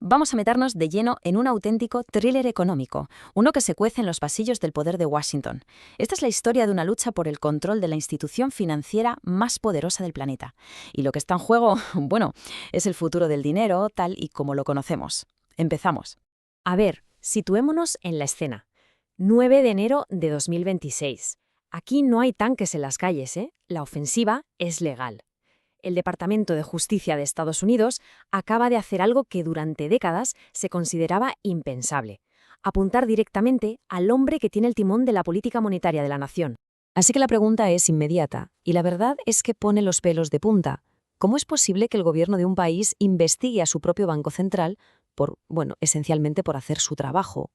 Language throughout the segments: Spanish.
vamos a meternos de lleno en un auténtico thriller económico, uno que se cuece en los pasillos del poder de Washington. Esta es la historia de una lucha por el control de la institución financiera más poderosa del planeta. Y lo que está en juego, bueno, es el futuro del dinero tal y como lo conocemos. Empezamos. A ver, situémonos en la escena. 9 de enero de 2026. Aquí no hay tanques en las calles, ¿eh? La ofensiva es legal. El Departamento de Justicia de Estados Unidos acaba de hacer algo que durante décadas se consideraba impensable: apuntar directamente al hombre que tiene el timón de la política monetaria de la nación. Así que la pregunta es inmediata, y la verdad es que pone los pelos de punta. ¿Cómo es posible que el gobierno de un país investigue a su propio Banco Central esencialmente por hacer su trabajo?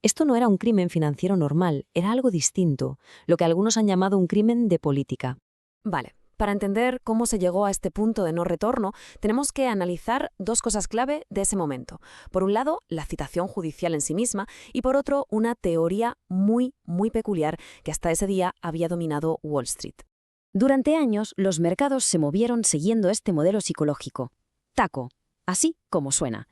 Esto no era un crimen financiero normal, era algo distinto, lo que algunos han llamado un crimen de política. Vale, para entender cómo se llegó a este punto de no retorno, tenemos que analizar dos cosas clave de ese momento. Por un lado, la citación judicial en sí misma, y por otro, una teoría muy peculiar que hasta ese día había dominado Wall Street. Durante años, los mercados se movieron siguiendo este modelo psicológico. TACO, así como suena.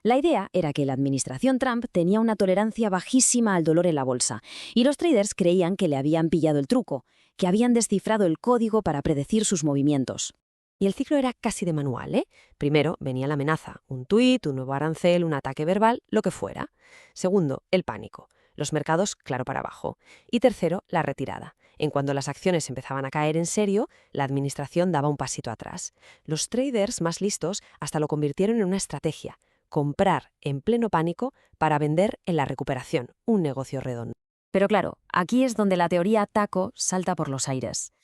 La idea era que la administración Trump tenía una tolerancia bajísima al dolor en la bolsa, y los traders creían que le habían pillado el truco, que habían descifrado el código para predecir sus movimientos. Y el ciclo era casi de manual, ¿eh? Primero venía la amenaza, un tuit, un nuevo arancel, un ataque verbal, lo que fuera. Segundo, el pánico. Los mercados, claro, para abajo. Y tercero, la retirada. En cuanto las acciones empezaban a caer en serio, la administración daba un pasito atrás. Los traders más listos hasta lo convirtieron en una estrategia: comprar en pleno pánico para vender en la recuperación, un negocio redondo. Pero claro, aquí es donde la teoría TACO salta por los aires.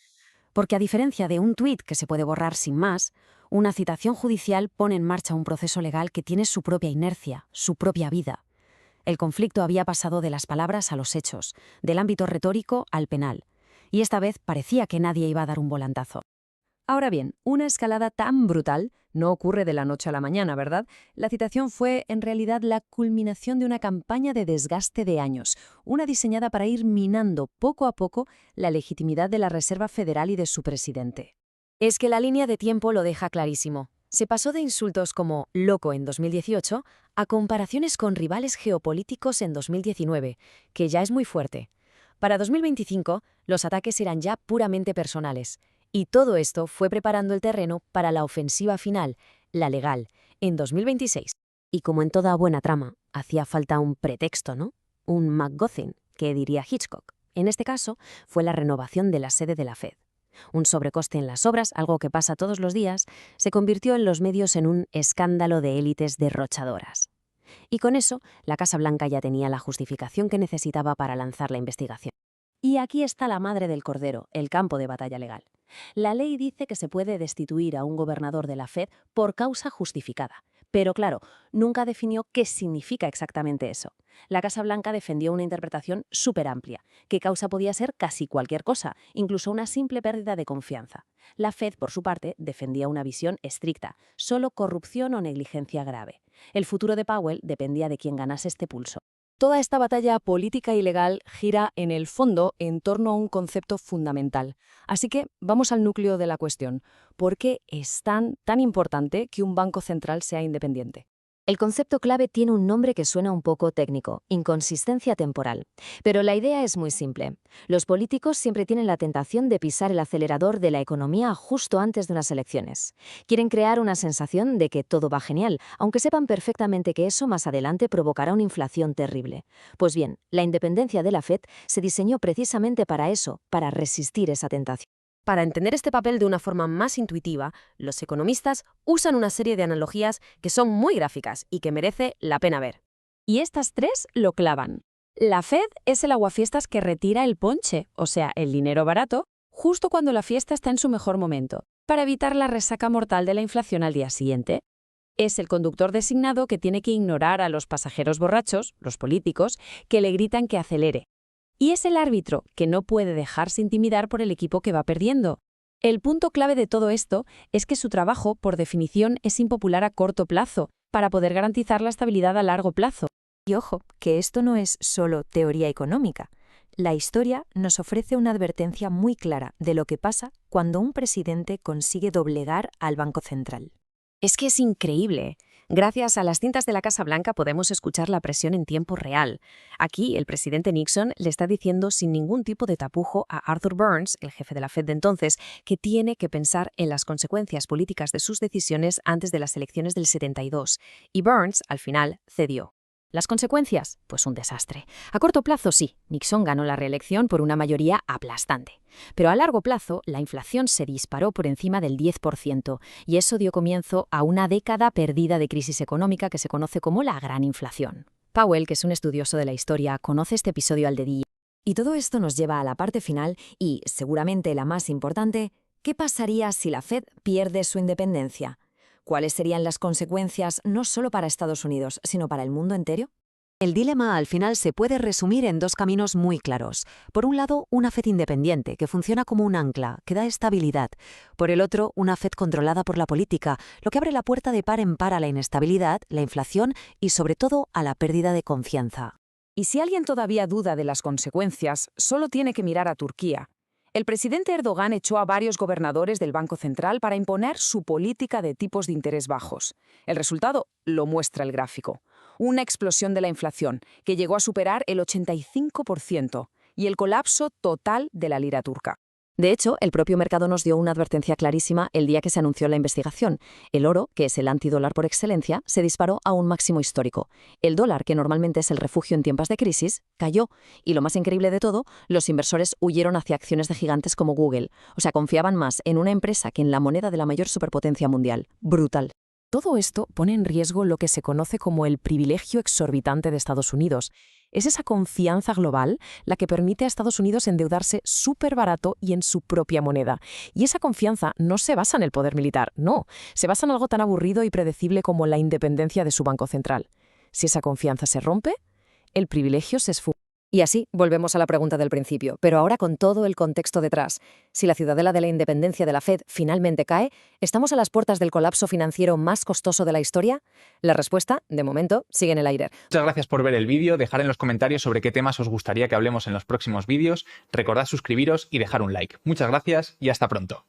Porque a diferencia de un tuit que se puede borrar sin más, una citación judicial pone en marcha un proceso legal que tiene su propia inercia, su propia vida. El conflicto había pasado de las palabras a los hechos, del ámbito retórico al penal, y esta vez parecía que nadie iba a dar un volantazo. Ahora bien, una escalada tan brutal no ocurre de la noche a la mañana, ¿verdad? La citación fue, en realidad, la culminación de una campaña de desgaste de años, una diseñada para ir minando poco a poco la legitimidad de la Reserva Federal y de su presidente. Es que la línea de tiempo lo deja clarísimo. Se pasó de insultos como «loco» en 2018 a comparaciones con rivales geopolíticos en 2019, que ya es muy fuerte. Para 2025, los ataques eran ya puramente personales. Y todo esto fue preparando el terreno para la ofensiva final, la legal, en 2026. Y como en toda buena trama, hacía falta un pretexto, ¿no? Un MacGuffin, que diría Hitchcock. En este caso, fue la renovación de la sede de la Fed. Un sobrecoste en las obras, algo que pasa todos los días, se convirtió en los medios en un escándalo de élites derrochadoras. Y con eso, la Casa Blanca ya tenía la justificación que necesitaba para lanzar la investigación. Y aquí está la madre del cordero, el campo de batalla legal. La ley dice que se puede destituir a un gobernador de la Fed por causa justificada. Pero claro, nunca definió qué significa exactamente eso. La Casa Blanca defendió una interpretación súper amplia, que causa podía ser casi cualquier cosa, incluso una simple pérdida de confianza. La Fed, por su parte, defendía una visión estricta, solo corrupción o negligencia grave. El futuro de Powell dependía de quién ganase este pulso. Toda esta batalla política y legal gira, en el fondo, en torno a un concepto fundamental. Así que vamos al núcleo de la cuestión. ¿Por qué es tan importante que un banco central sea independiente? El concepto clave tiene un nombre que suena un poco técnico: inconsistencia temporal. Pero la idea es muy simple. Los políticos siempre tienen la tentación de pisar el acelerador de la economía justo antes de unas elecciones. Quieren crear una sensación de que todo va genial, aunque sepan perfectamente que eso más adelante provocará una inflación terrible. Pues bien, la independencia de la Fed se diseñó precisamente para eso, para resistir esa tentación. Para entender este papel de una forma más intuitiva, los economistas usan una serie de analogías que son muy gráficas y que merece la pena ver. Y estas tres lo clavan. La Fed es el aguafiestas que retira el ponche, o sea, el dinero barato, justo cuando la fiesta está en su mejor momento, para evitar la resaca mortal de la inflación al día siguiente. Es el conductor designado que tiene que ignorar a los pasajeros borrachos, los políticos, que le gritan que acelere. Y es el árbitro que no puede dejarse intimidar por el equipo que va perdiendo. El punto clave de todo esto es que su trabajo, por definición, es impopular a corto plazo, para poder garantizar la estabilidad a largo plazo. Y ojo, que esto no es solo teoría económica. La historia nos ofrece una advertencia muy clara de lo que pasa cuando un presidente consigue doblegar al Banco Central. Es que es increíble. Gracias a las cintas de la Casa Blanca podemos escuchar la presión en tiempo real. Aquí, el presidente Nixon le está diciendo sin ningún tipo de tapujo a Arthur Burns, el jefe de la Fed de entonces, que tiene que pensar en las consecuencias políticas de sus decisiones antes de las elecciones del 72. Y Burns, al final, cedió. ¿Las consecuencias? Pues un desastre. A corto plazo sí, Nixon ganó la reelección por una mayoría aplastante. Pero a largo plazo, la inflación se disparó por encima del 10% y eso dio comienzo a una década perdida de crisis económica que se conoce como la Gran Inflación. Powell, que es un estudioso de la historia, conoce este episodio al dedillo. Y todo esto nos lleva a la parte final y, seguramente la más importante, ¿qué pasaría si la Fed pierde su independencia? ¿Cuáles serían las consecuencias no solo para Estados Unidos, sino para el mundo entero? El dilema al final se puede resumir en dos caminos muy claros. Por un lado, una Fed independiente, que funciona como un ancla, que da estabilidad. Por el otro, una Fed controlada por la política, lo que abre la puerta de par en par a la inestabilidad, la inflación y, sobre todo, a la pérdida de confianza. Y si alguien todavía duda de las consecuencias, solo tiene que mirar a Turquía. El presidente Erdogan echó a varios gobernadores del Banco Central para imponer su política de tipos de interés bajos. El resultado lo muestra el gráfico. Una explosión de la inflación, que llegó a superar el 85%, y el colapso total de la lira turca. De hecho, el propio mercado nos dio una advertencia clarísima el día que se anunció la investigación. El oro, que es el antidólar por excelencia, se disparó a un máximo histórico. El dólar, que normalmente es el refugio en tiempos de crisis, cayó. Y lo más increíble de todo, los inversores huyeron hacia acciones de gigantes como Google. O sea, confiaban más en una empresa que en la moneda de la mayor superpotencia mundial. Brutal. Todo esto pone en riesgo lo que se conoce como el privilegio exorbitante de Estados Unidos. Es esa confianza global la que permite a Estados Unidos endeudarse súper barato y en su propia moneda. Y esa confianza no se basa en el poder militar, no. Se basa en algo tan aburrido y predecible como la independencia de su banco central. Si esa confianza se rompe, el privilegio se esfuma. Y así volvemos a la pregunta del principio, pero ahora con todo el contexto detrás. Si la ciudadela de la independencia de la Fed finalmente cae, ¿estamos a las puertas del colapso financiero más costoso de la historia? La respuesta, de momento, sigue en el aire. Muchas gracias por ver el vídeo, dejar en los comentarios sobre qué temas os gustaría que hablemos en los próximos vídeos, recordad suscribiros y dejar un like. Muchas gracias y hasta pronto.